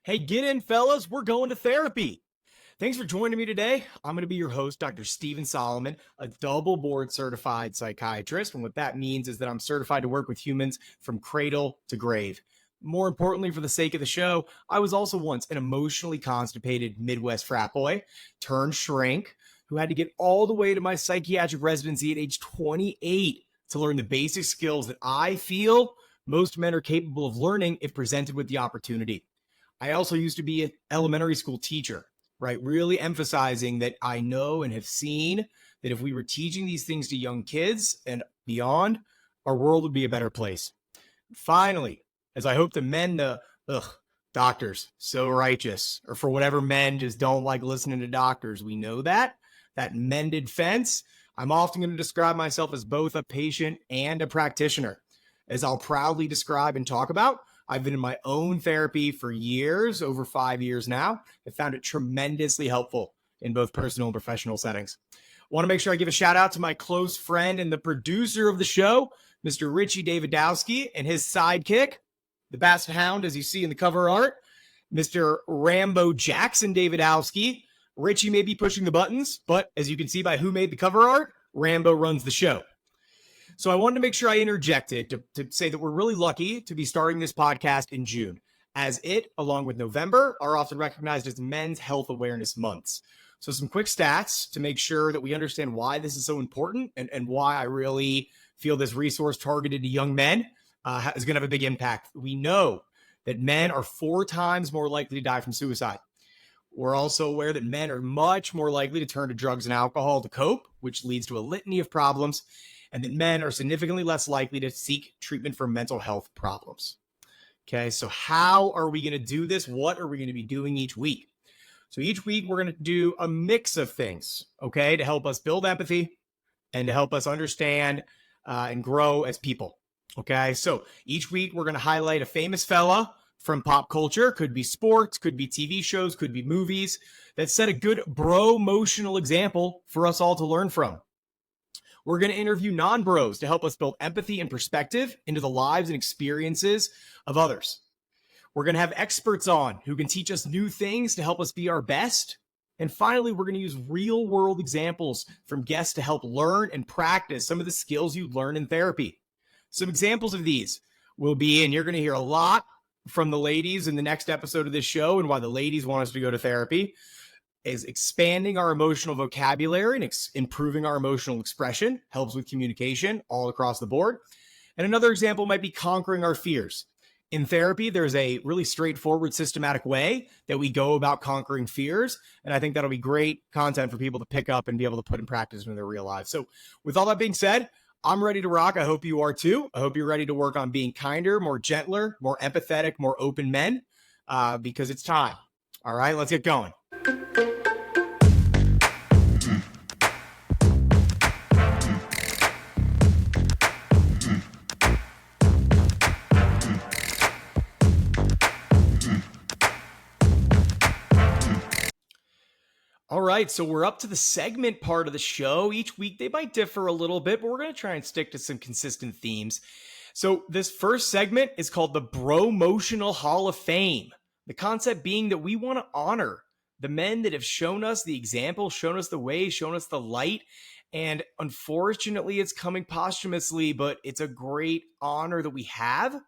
Hey, get in, fellas. We're going to therapy. Thanks for joining me today. I'm going to be your host, Dr. Stephen Solomon, a double board certified psychiatrist. And what that means is that I'm certified to work with humans from cradle to grave. More importantly, for the sake of the show, I was also once an emotionally constipated Midwest frat boy turned shrink who had to get all the way to my psychiatric residency at age 28 to learn the basic skills that I feel most men are capable of learning if presented with the opportunity. I also used to be an elementary school teacher, right? Really emphasizing that I know and have seen that if we were teaching these things to young kids and beyond, our world would be a better place. Finally, as I hope the men, doctors, so righteous, or for whatever men just don't like listening to doctors, we know that mended fence. I'm often going to describe myself as both a patient and a practitioner. As I'll proudly describe and talk about, I've been in my own therapy for years, over 5 years now. I found it tremendously helpful in both personal and professional settings. I want to make sure I give a shout out to my close friend and the producer of the show, Mr. Richie Davidowski, and his sidekick, the Basset Hound, as you see in the cover art, Mr. Rambo Jackson Davidowski. Richie may be pushing the buttons, but as you can see by who made the cover art, Rambo runs the show. So I wanted to make sure I interjected to say that we're really lucky to be starting this podcast in June, as it, along with November, are often recognized as Men's Health Awareness Months. So some quick stats to make sure that we understand why this is so important and why I really feel this resource targeted to young men is going to have a big impact. We know that men are 4 times more likely to die from suicide. We're also aware that men are much more likely to turn to drugs and alcohol to cope, which leads to a litany of problems, and that men are significantly less likely to seek treatment for mental health problems. Okay, so how are we going to do this? What are we going to be doing each week? So each week we're going to do a mix of things, okay, to help us build empathy and to help us understand and grow as people. Okay, so each week we're going to highlight a famous fella from pop culture. Could be sports, could be TV shows, could be movies that set a good bro-motional example for us all to learn from. We're going to interview non-bros to help us build empathy and perspective into the lives and experiences of others. We're going to have experts on who can teach us new things to help us be our best. And finally, we're going to use real-world examples from guests to help learn and practice some of the skills you learn in therapy. Some examples of these will be, and you're going to hear a lot from the ladies in the next episode of this show and why the ladies want us to go to therapy, is expanding our emotional vocabulary and improving our emotional expression, helps with communication all across the board. And another example might be conquering our fears. In therapy, there's a really straightforward, systematic way that we go about conquering fears. And I think that'll be great content for people to pick up and be able to put in practice in their real lives. So with all that being said, I'm ready to rock. I hope you are too. I hope you're ready to work on being kinder, more gentler, more empathetic, more open men, because it's time. All right, let's get going. All right, so we're up to the segment part of the show. Each week they might differ a little bit, but we're going to try and stick to some consistent themes. So this first segment is called the Bromotions Hall of Fame. The concept being that we want to honor the men that have shown us the example, shown us the way, shown us the light. And unfortunately, it's coming posthumously, but it's a great honor that we have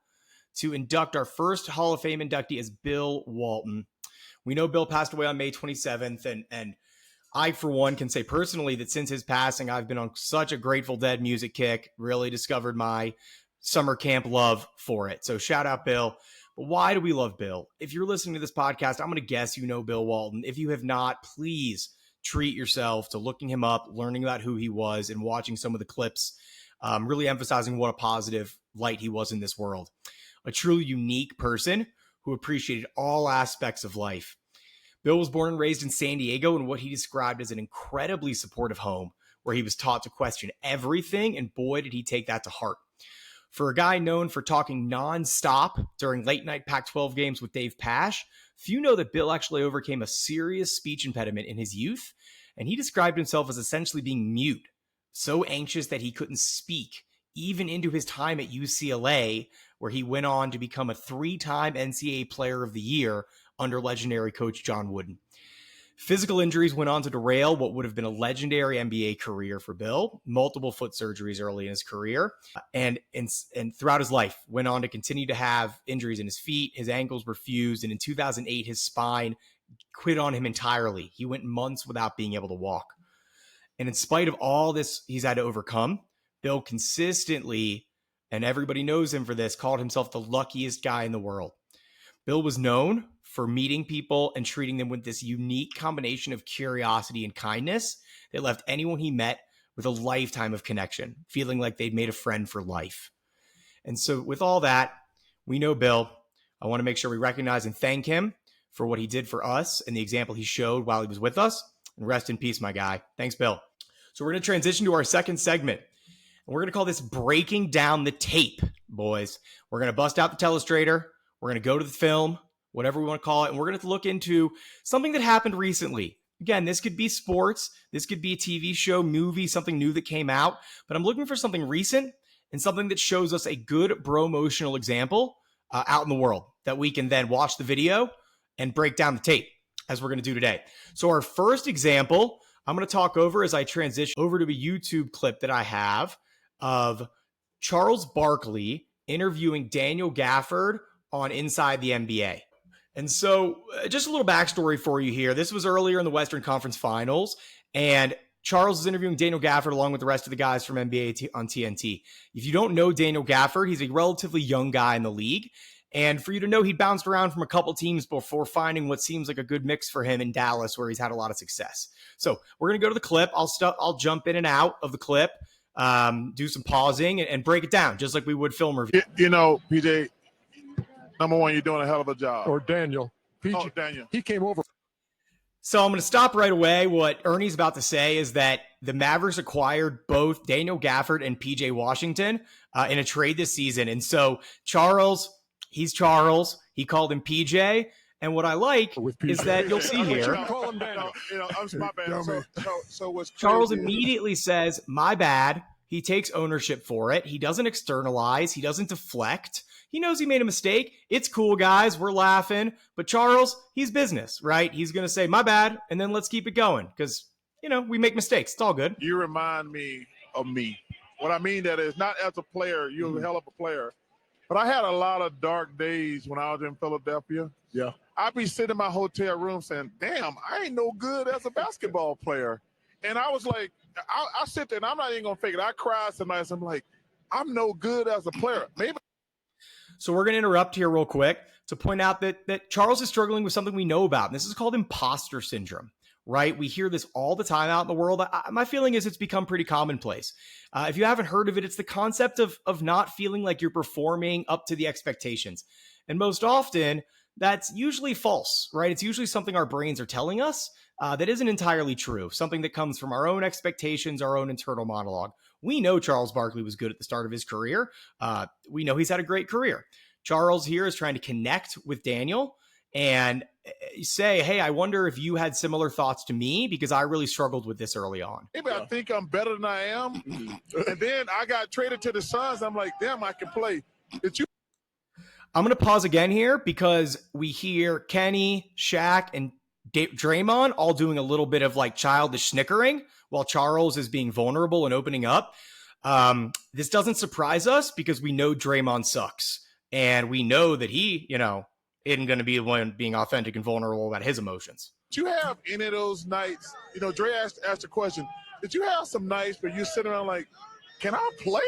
to induct our first Hall of Fame inductee as Bill Walton. We know Bill passed away on May 27th, and I, for one, can say personally that since his passing, I've been on such a Grateful Dead music kick, really discovered my summer camp love for it. So shout out Bill. But why do we love Bill? If you're listening to this podcast, I'm going to guess you know Bill Walton. If you have not, please treat yourself to looking him up, learning about who he was, and watching some of the clips, really emphasizing what a positive light he was in this world. A truly unique person who appreciated all aspects of life. Bill was born and raised in San Diego in what he described as an incredibly supportive home where he was taught to question everything, and boy, did he take that to heart. For a guy known for talking nonstop during late-night Pac-12 games with Dave Pasch, few know that Bill actually overcame a serious speech impediment in his youth, and he described himself as essentially being mute, so anxious that he couldn't speak, even into his time at UCLA, where he went on to become a 3-time NCAA Player of the Year under legendary coach John Wooden. Physical injuries went on to derail what would have been a legendary NBA career for Bill. Multiple foot surgeries early in his career, and throughout his life went on to continue to have injuries in his feet. His ankles were fused, and in 2008, his spine quit on him entirely. He went months without being able to walk. And in spite of all this he's had to overcome, Bill consistently, and everybody knows him for this, called himself the luckiest guy in the world. Bill was known for meeting people and treating them with this unique combination of curiosity and kindness that left anyone he met with a lifetime of connection, feeling like they'd made a friend for life. And so with all that, we know Bill. I want to make sure we recognize and thank him for what he did for us and the example he showed while he was with us. And rest in peace, my guy. Thanks, Bill. So we're going to transition to our second segment. And we're going to call this Breaking Down the Tape, boys. We're going to bust out the telestrator. We're going to go to the film, whatever we want to call it. And we're going to look into something that happened recently. Again, this could be sports. This could be a TV show, movie, something new that came out. But I'm looking for something recent and something that shows us a good bromotional example out in the world that we can then watch the video and break down the tape, as we're going to do today. So our first example, I'm going to talk over as I transition over to a YouTube clip that I have of Charles Barkley interviewing Daniel Gafford on Inside the NBA. And so just a little backstory for you here. This was earlier in the Western Conference Finals, and Charles is interviewing Daniel Gafford along with the rest of the guys from NBA on TNT. If you don't know Daniel Gafford, he's a relatively young guy in the league. And for you to know, he bounced around from a couple teams before finding what seems like a good mix for him in Dallas, where he's had a lot of success. So we're going to go to the clip. I'll jump in and out of the clip, do some pausing and break it down, just like we would film review. You know, PJ, number one, you're doing a hell of a job. Or Daniel. PJ, oh, Daniel. He came over. So I'm going to stop right away. What Ernie's about to say is that the Mavericks acquired both Daniel Gafford and PJ Washington in a trade this season. And so Charles, he's Charles. He called him PJ. And what I like is that you'll see here. Call him Daniel. I'm my bad. So what's Charles immediately says, my bad. He takes ownership for it. He doesn't externalize. He doesn't deflect. He knows he made a mistake. It's cool, guys. We're laughing. But Charles, he's business, right? He's going to say, my bad, and then let's keep it going because, you know, we make mistakes. It's all good. You remind me of me. What I mean that is not as a player, you're a hell of a player. But I had a lot of dark days when I was in Philadelphia. Yeah. I'd be sitting in my hotel room saying, damn, I ain't no good as a basketball player. And I was like, I sit there and I'm not even going to fake it. I cried some nights. I'm like, I'm no good as a player. Maybe. So we're going to interrupt here real quick to point out that Charles is struggling with something we know about. And this is called imposter syndrome, right? We hear this all the time out in the world. My feeling is it's become pretty commonplace. If you haven't heard of it, it's the concept of not feeling like you're performing up to the expectations. And most often, that's usually false, right? It's usually something our brains are telling us that isn't entirely true, something that comes from our own expectations, our own internal monologue. We know Charles Barkley was good at the start of his career. We know he's had a great career. Charles here is trying to connect with Daniel and say, hey, I wonder if you had similar thoughts to me because I really struggled with this early on. Maybe I think I'm better than I am. And then I got traded to the Suns. I'm like, damn, I can play. I'm going to pause again here because we hear Kenny, Shaq, and Draymond all doing a little bit of like childish snickering while Charles is being vulnerable and opening up. This doesn't surprise us because we know Draymond sucks. And we know that he, isn't going to be the one being authentic and vulnerable about his emotions. Did you have any of those nights? Dre asked a question. Did you have some nights where you sit around like, can I play?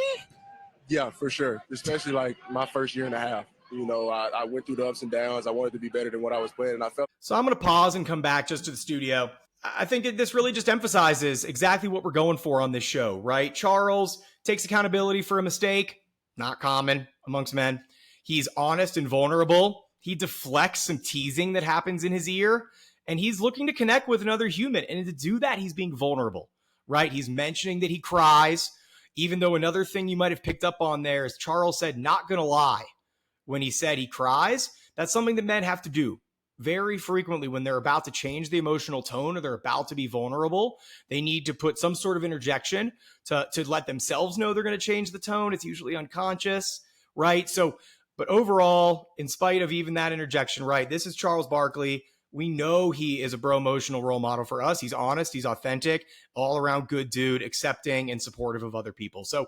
Yeah, for sure. Especially like my first year and a half. I went through the ups and downs. I wanted to be better than what I was playing, and I felt. So I'm going to pause and come back just to the studio. I think this really just emphasizes exactly what we're going for on this show, right? Charles takes accountability for a mistake. Not common amongst men. He's honest and vulnerable. He deflects some teasing that happens in his ear, and he's looking to connect with another human. And to do that, he's being vulnerable, right? He's mentioning that he cries, even though another thing you might have picked up on there is Charles said, not going to lie. When he said he cries, that's something that men have to do very frequently when they're about to change the emotional tone or they're about to be vulnerable, they need to put some sort of interjection to let themselves know they're going to change the tone. It's usually unconscious, right? So, but overall, in spite of even that interjection, right, this is Charles Barkley. We know he is a bro-emotional role model for us. He's honest, he's authentic, all around good dude, accepting and supportive of other people. So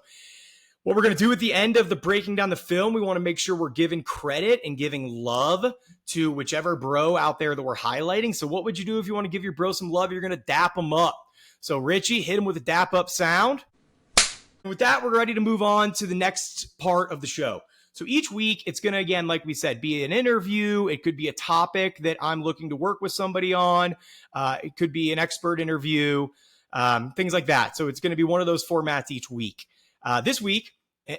what we're going to do at the end of the breaking down the film, we want to make sure we're giving credit and giving love to whichever bro out there that we're highlighting. So what would you do if you want to give your bro some love? You're going to dap him up. So Richie, hit him with a dap up sound. And with that, we're ready to move on to the next part of the show. So each week, it's going to, again, like we said, be an interview. It could be a topic that I'm looking to work with somebody on. It could be an expert interview, things like that. So it's going to be one of those formats each week. This week,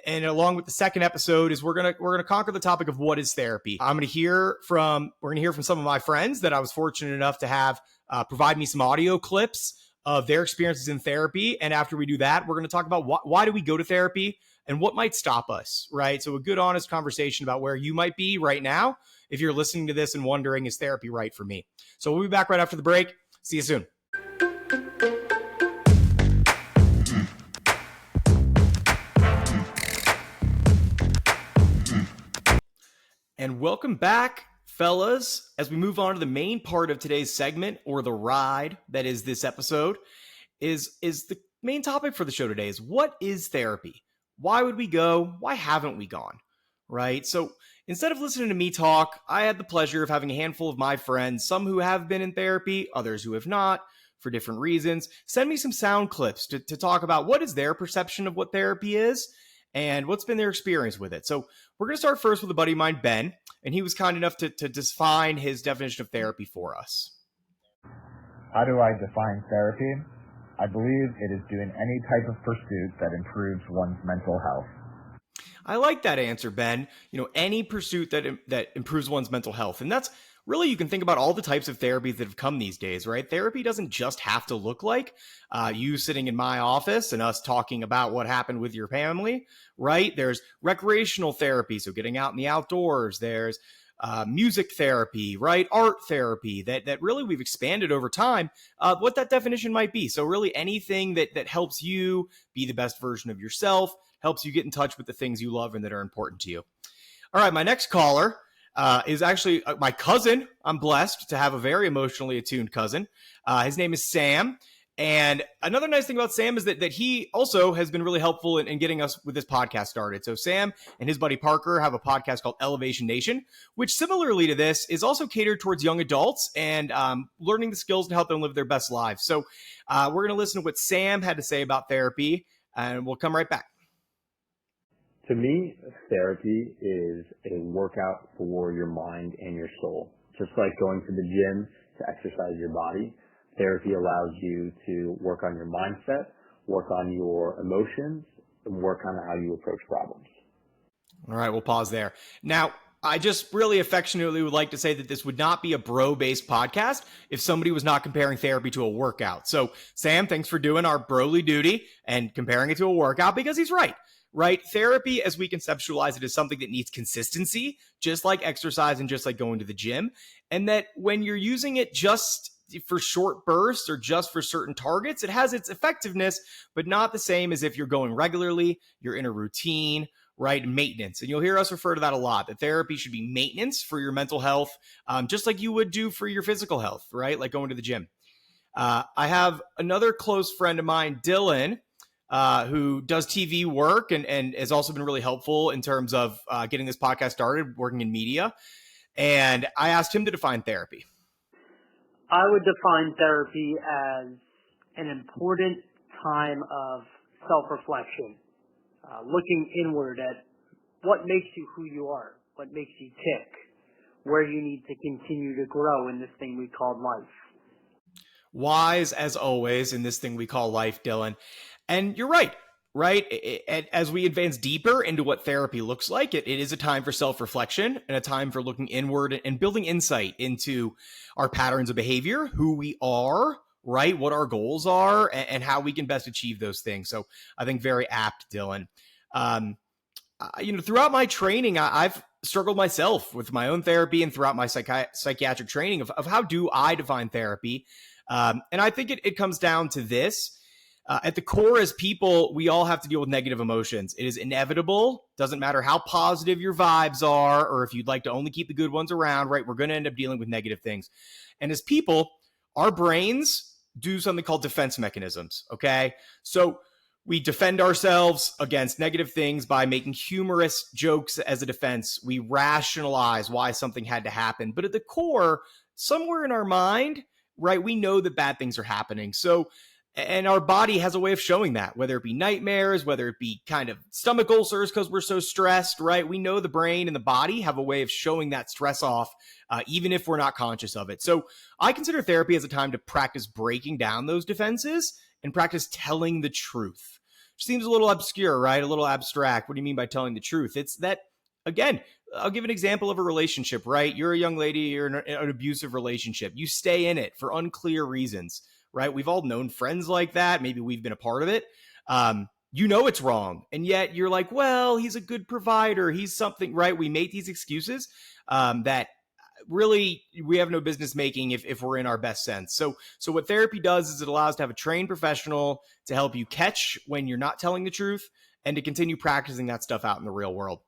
and along with the second episode, is we're gonna conquer the topic of what is therapy. We're gonna hear from some of my friends that I was fortunate enough to have provide me some audio clips of their experiences in therapy. And after we do that, we're gonna talk about why do we go to therapy and what might stop us, right? So a good, honest conversation about where you might be right now if you're listening to this and wondering, is therapy right for me? So we'll be back right after the break. See you soon. And welcome back, fellas, as we move on to the main part of today's segment, or the ride that is this episode, is the main topic for the show today is what is therapy? Why would we go? Why haven't we gone? Right? So instead of listening to me talk, I had the pleasure of having a handful of my friends, some who have been in therapy, others who have not, for different reasons, send me some sound clips to talk about what is their perception of what therapy is and what's been their experience with it. So we're going to start first with a buddy of mine, Ben, and he was kind enough to define his definition of therapy for us. How do I define therapy? I believe it is doing any type of pursuit that improves one's mental health. I like that answer, Ben. You know, any pursuit that improves one's mental health. And that's really, you can think about all the types of therapies that have come these days, right? Therapy doesn't just have to look like you sitting in my office and us talking about what happened with your family, right? There's recreational therapy, so getting out in the outdoors. There's music therapy, right? Art therapy that really we've expanded over time, what that definition might be. So really anything that helps you be the best version of yourself, helps you get in touch with the things you love and that are important to you. All right, my next caller is actually my cousin. I'm blessed to have a very emotionally attuned cousin. His name is Sam. And another nice thing about Sam is that he also has been really helpful in getting us with this podcast started. So Sam and his buddy Parker have a podcast called Elevation Nation, which similarly to this is also catered towards young adults and learning the skills to help them live their best lives. So we're going to listen to what Sam had to say about therapy, and we'll come right back. To me, therapy is a workout for your mind and your soul. Just like going to the gym to exercise your body, therapy allows you to work on your mindset, work on your emotions, and work on how you approach problems. All right, we'll pause there. Now, I just really affectionately would like to say that this would not be a bro-based podcast if somebody was not comparing therapy to a workout. So, Sam, thanks for doing our broly duty and comparing it to a workout, because he's right. Right? Therapy, as we conceptualize it, is something that needs consistency, just like exercise and just like going to the gym. And that when you're using it just for short bursts or just for certain targets, it has its effectiveness, but not the same as if you're going regularly, you're in a routine, right? Maintenance. And you'll hear us refer to that a lot, that therapy should be maintenance for your mental health, just like you would do for your physical health, right? Like going to the gym. I have another close friend of mine, Dylan, who does TV work and has also been really helpful in terms of getting this podcast started, working in media. And I asked him to define therapy. I would define therapy as an important time of self-reflection, looking inward at what makes you who you are, what makes you tick, where you need to continue to grow in this thing we call life. Wise as always in this thing we call life, Dylan. And you're right? As we advance deeper into what therapy looks like, it is a time for self-reflection and a time for looking inward and building insight into our patterns of behavior, who we are, right? What our goals are and how we can best achieve those things. So I think very apt, Dylan. Throughout my training, I've struggled myself with my own therapy and throughout my psychiatric training of how do I define therapy. And I think it comes down to this. At the core, as people, we all have to deal with negative emotions. It is inevitable. Doesn't matter how positive your vibes are, or if you'd like to only keep the good ones around, right? We're going to end up dealing with negative things. And as people, our brains do something called defense mechanisms, okay? So we defend ourselves against negative things by making humorous jokes as a defense. We rationalize why something had to happen. But at the core, somewhere in our mind, right, we know that bad things are happening. So, and our body has a way of showing that, whether it be nightmares, whether it be kind of stomach ulcers because we're so stressed, right? We know the brain and the body have a way of showing that stress off, even if we're not conscious of it. So I consider therapy as a time to practice breaking down those defenses and practice telling the truth. Which seems a little obscure, right? A little abstract. What do you mean by telling the truth? It's that, again, I'll give an example of a relationship, right? You're a young lady, you're in an abusive relationship. You stay in it for unclear reasons, right? We've all known friends like that. Maybe we've been a part of it. You know it's wrong. And yet you're like, well, he's a good provider. He's something, right? We make these excuses that really we have no business making if we're in our best sense. So what therapy does is it allows to have a trained professional to help you catch when you're not telling the truth and to continue practicing that stuff out in the real world.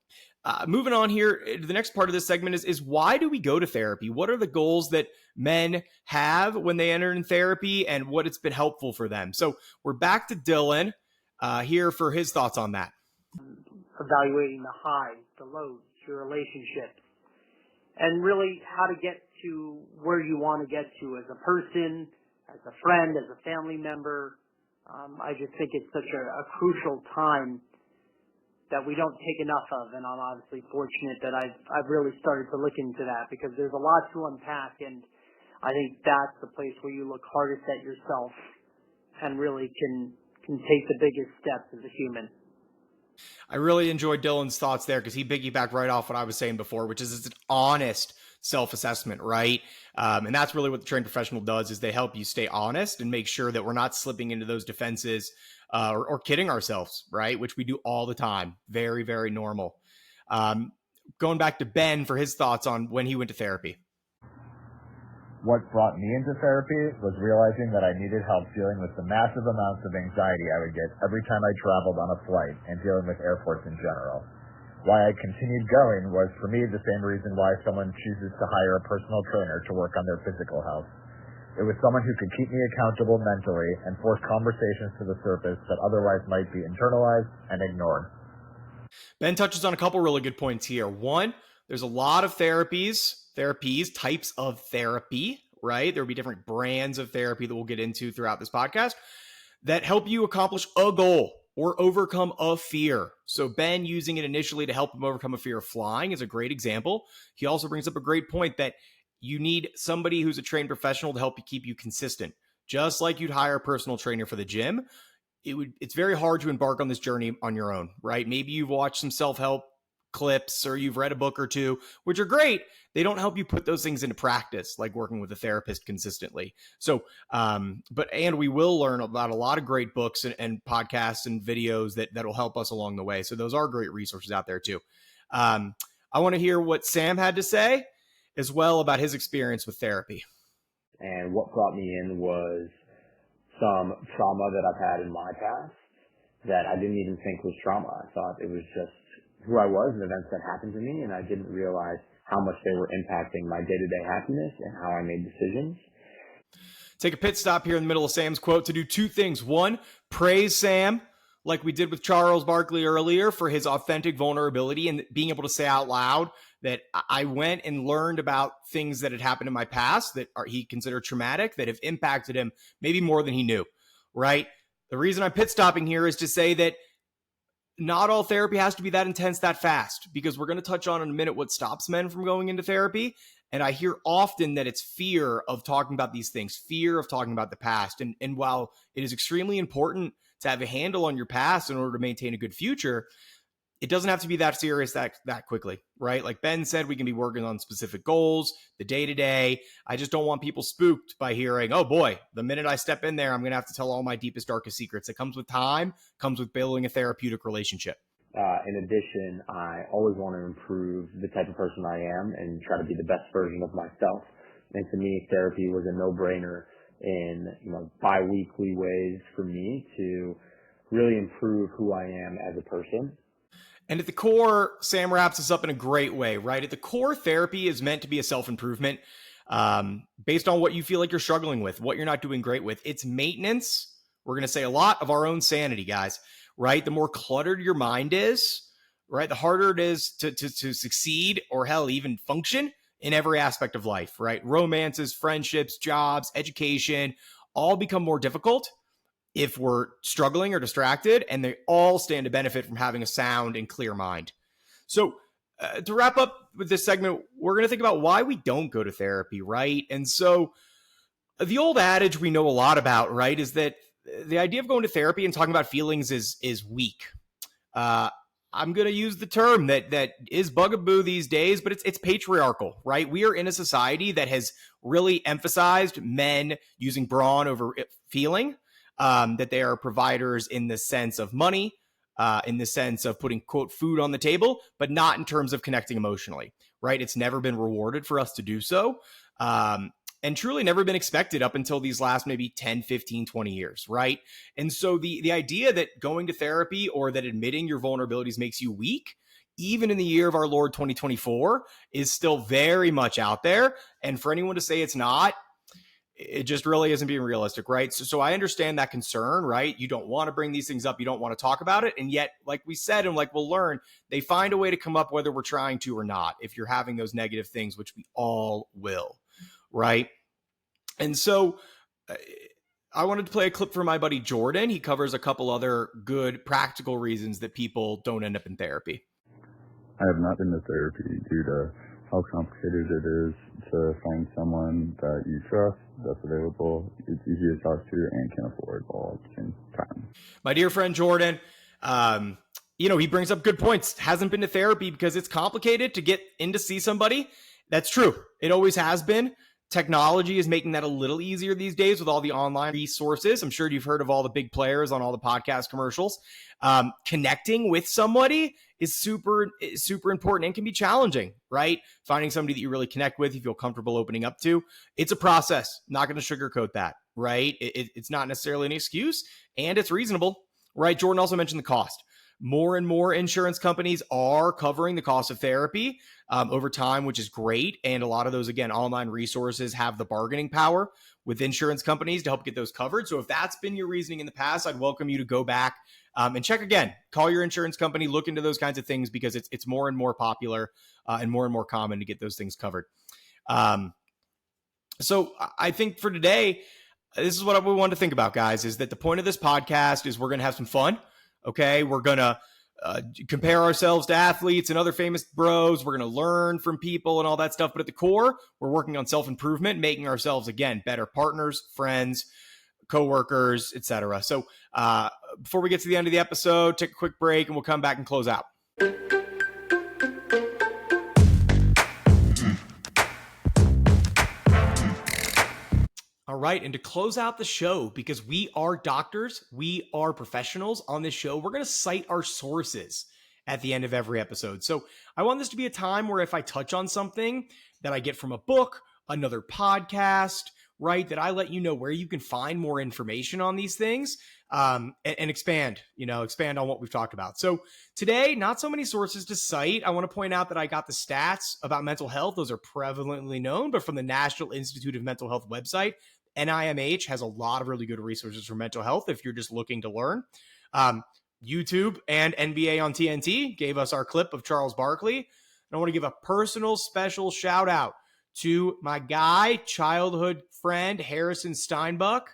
Moving on here, the next part of this segment is why do we go to therapy? What are the goals that men have when they enter in therapy and what it's been helpful for them? So we're back to Dylan here for his thoughts on that. Evaluating the highs, the lows, your relationships, and really how to get to where you want to get to as a person, as a friend, as a family member. I just think it's such a crucial time that we don't take enough of, and I'm obviously fortunate that I've really started to look into that because there's a lot to unpack, and I think that's the place where you look hardest at yourself and really can take the biggest steps as a human. I really enjoyed Dylan's thoughts there because he piggybacked right off what I was saying before, which is it's an honest self-assessment, right? And that's really what the trained professional does is they help you stay honest and make sure that we're not slipping into those defenses or kidding ourselves, right? Which we do all the time. Very, very normal. Going back to Ben for his thoughts on when he went to therapy. What brought me into therapy was realizing that I needed help dealing with the massive amounts of anxiety I would get every time I traveled on a flight and dealing with airports in general. Why I continued going was, for me, the same reason why someone chooses to hire a personal trainer to work on their physical health. It was someone who could keep me accountable mentally and force conversations to the surface that otherwise might be internalized and ignored. Ben touches on a couple really good points here. One, there's a lot of therapies, types of therapy, right? There will be different brands of therapy that we'll get into throughout this podcast that help you accomplish a goal or overcome a fear. So Ben using it initially to help him overcome a fear of flying is a great example. He also brings up a great point that you need somebody who's a trained professional to help you keep you consistent. Just like you'd hire a personal trainer for the gym, it's very hard to embark on this journey on your own, right? Maybe you've watched some self-help clips or you've read a book or two, which are great. They don't help you put those things into practice, like working with a therapist consistently. So, and we will learn about a lot of great books and podcasts and videos that will help us along the way. So those are great resources out there too. I want to hear what Sam had to say as well about his experience with therapy. And what brought me in was some trauma that I've had in my past that I didn't even think was trauma. I thought it was just who I was and events that happened to me, and I didn't realize how much they were impacting my day-to-day happiness and how I made decisions. Take a pit stop here in the middle of Sam's quote to do two things. One, praise Sam, like we did with Charles Barkley earlier, for his authentic vulnerability and being able to say out loud that I went and learned about things that had happened in my past that he considered traumatic, that have impacted him maybe more than he knew, right? The reason I'm pit stopping here is to say that not all therapy has to be that intense, that fast, because we're going to touch on in a minute what stops men from going into therapy. And I hear often that it's fear of talking about these things, fear of talking about the past. And while it is extremely important to have a handle on your past in order to maintain a good future, it doesn't have to be that serious that quickly, right? Like Ben said, we can be working on specific goals, the day-to-day. I just don't want people spooked by hearing, oh boy, the minute I step in there, I'm going to have to tell all my deepest, darkest secrets. It comes with time, comes with building a therapeutic relationship. In addition, I always want to improve the type of person I am and try to be the best version of myself. And to me, therapy was a no-brainer in, bi-weekly ways for me to really improve who I am as a person. And at the core, Sam wraps this up in a great way, right? At the core, therapy is meant to be a self-improvement based on what you feel like you're struggling with, what you're not doing great with. It's maintenance. We're going to say a lot of our own sanity, guys, right? The more cluttered your mind is, right, the harder it is to succeed or hell, even function in every aspect of life, right? Romances, friendships, jobs, education, all become more difficult if we're struggling or distracted, and they all stand to benefit from having a sound and clear mind. So to wrap up with this segment, we're going to think about why we don't go to therapy, right? And so the old adage we know a lot about, right, is that the idea of going to therapy and talking about feelings is weak. I'm going to use the term that is bugaboo these days, but it's patriarchal, right? We are in a society that has really emphasized men using brawn over feeling, that they are providers in the sense of money, in the sense of putting, quote, food on the table, but not in terms of connecting emotionally, right? It's never been rewarded for us to do so. And truly never been expected up until these last maybe 10, 15, 20 years, right? And so the idea that going to therapy or that admitting your vulnerabilities makes you weak, even in the year of our Lord 2024, is still very much out there. And for anyone to say it's not, it just really isn't being realistic, right? So I understand that concern, right? You don't want to bring these things up. You don't want to talk about it. And yet, like we said, and like we'll learn, they find a way to come up whether we're trying to or not, if you're having those negative things, which we all will, right? And so I wanted to play a clip from my buddy Jordan. He covers a couple other good practical reasons that people don't end up in therapy. I have not been to therapy due to how complicated it is to find someone that you trust, that's available, it's easy to talk to, and can afford all at the same time. My dear friend Jordan, he brings up good points. Hasn't been to therapy because it's complicated to get in to see somebody. That's true. It always has been. Technology is making that a little easier these days with all the online resources. I'm sure you've heard of all the big players on all the podcast commercials. Connecting with somebody is super important and can be challenging, right? Finding somebody that you really connect with, you feel comfortable opening up to. It's a process. Not going to sugarcoat that, right? It's not necessarily an excuse, and it's reasonable, right? Jordan also mentioned the cost. More and more insurance companies are covering the cost of therapy over time, which is great. And a lot of those, again, online resources have the bargaining power with insurance companies to help get those covered. So if that's been your reasoning in the past, I'd welcome you to go back and check again. Call your insurance company, look into those kinds of things, because it's more and more popular and more common to get those things covered. So I think for today, this is what we want to think about, guys, is that the point of this podcast is we're going to have some fun. Okay, we're going to compare ourselves to athletes and other famous bros. We're going to learn from people and all that stuff. But at the core, we're working on self-improvement, making ourselves, again, better partners, friends, coworkers, etc. So before we get to the end of the episode, take a quick break and we'll come back and close out. All right, and to close out the show, because we are doctors, we are professionals on this show, we're going to cite our sources at the end of every episode. So I want this to be a time where if I touch on something that I get from a book, another podcast, right, that I let you know where you can find more information on these things and expand on what we've talked about. So today, not so many sources to cite. I want to point out that I got the stats about mental health. Those are prevalently known, but from the National Institute of Mental Health website. NIMH has a lot of really good resources for mental health if you're just looking to learn. YouTube and NBA on TNT gave us our clip of Charles Barkley. And I want to give a personal special shout out to my guy, childhood friend, Harrison Steinbuck.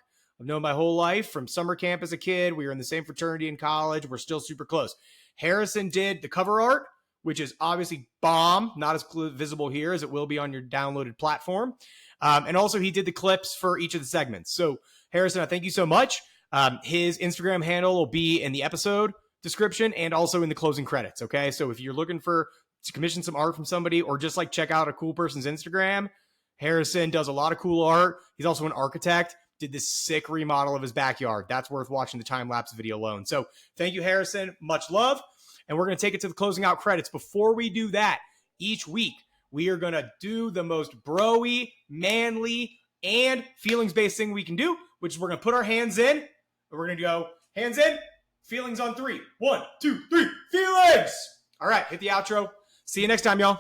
I've known my whole life from summer camp as a kid. We were in the same fraternity in college. We're still super close. Harrison did the cover art, which is obviously bomb, not as visible here as it will be on your downloaded platform. And also he did the clips for each of the segments. So Harrison, I thank you so much. His Instagram handle will be in the episode description and also in the closing credits. Okay. So if you're looking to commission some art from somebody or just like check out a cool person's Instagram, Harrison does a lot of cool art. He's also an architect, did this sick remodel of his backyard. That's worth watching the time-lapse video alone. So thank you, Harrison. Much love. and we're going to take it to the closing out credits. Before we do that, each week, we are going to do the most bro-y, manly, and feelings-based thing we can do, which is we're going to put our hands in, and we're going to go hands in, feelings on 3. 1, 2, 3, feelings! All right, hit the outro. See you next time, y'all.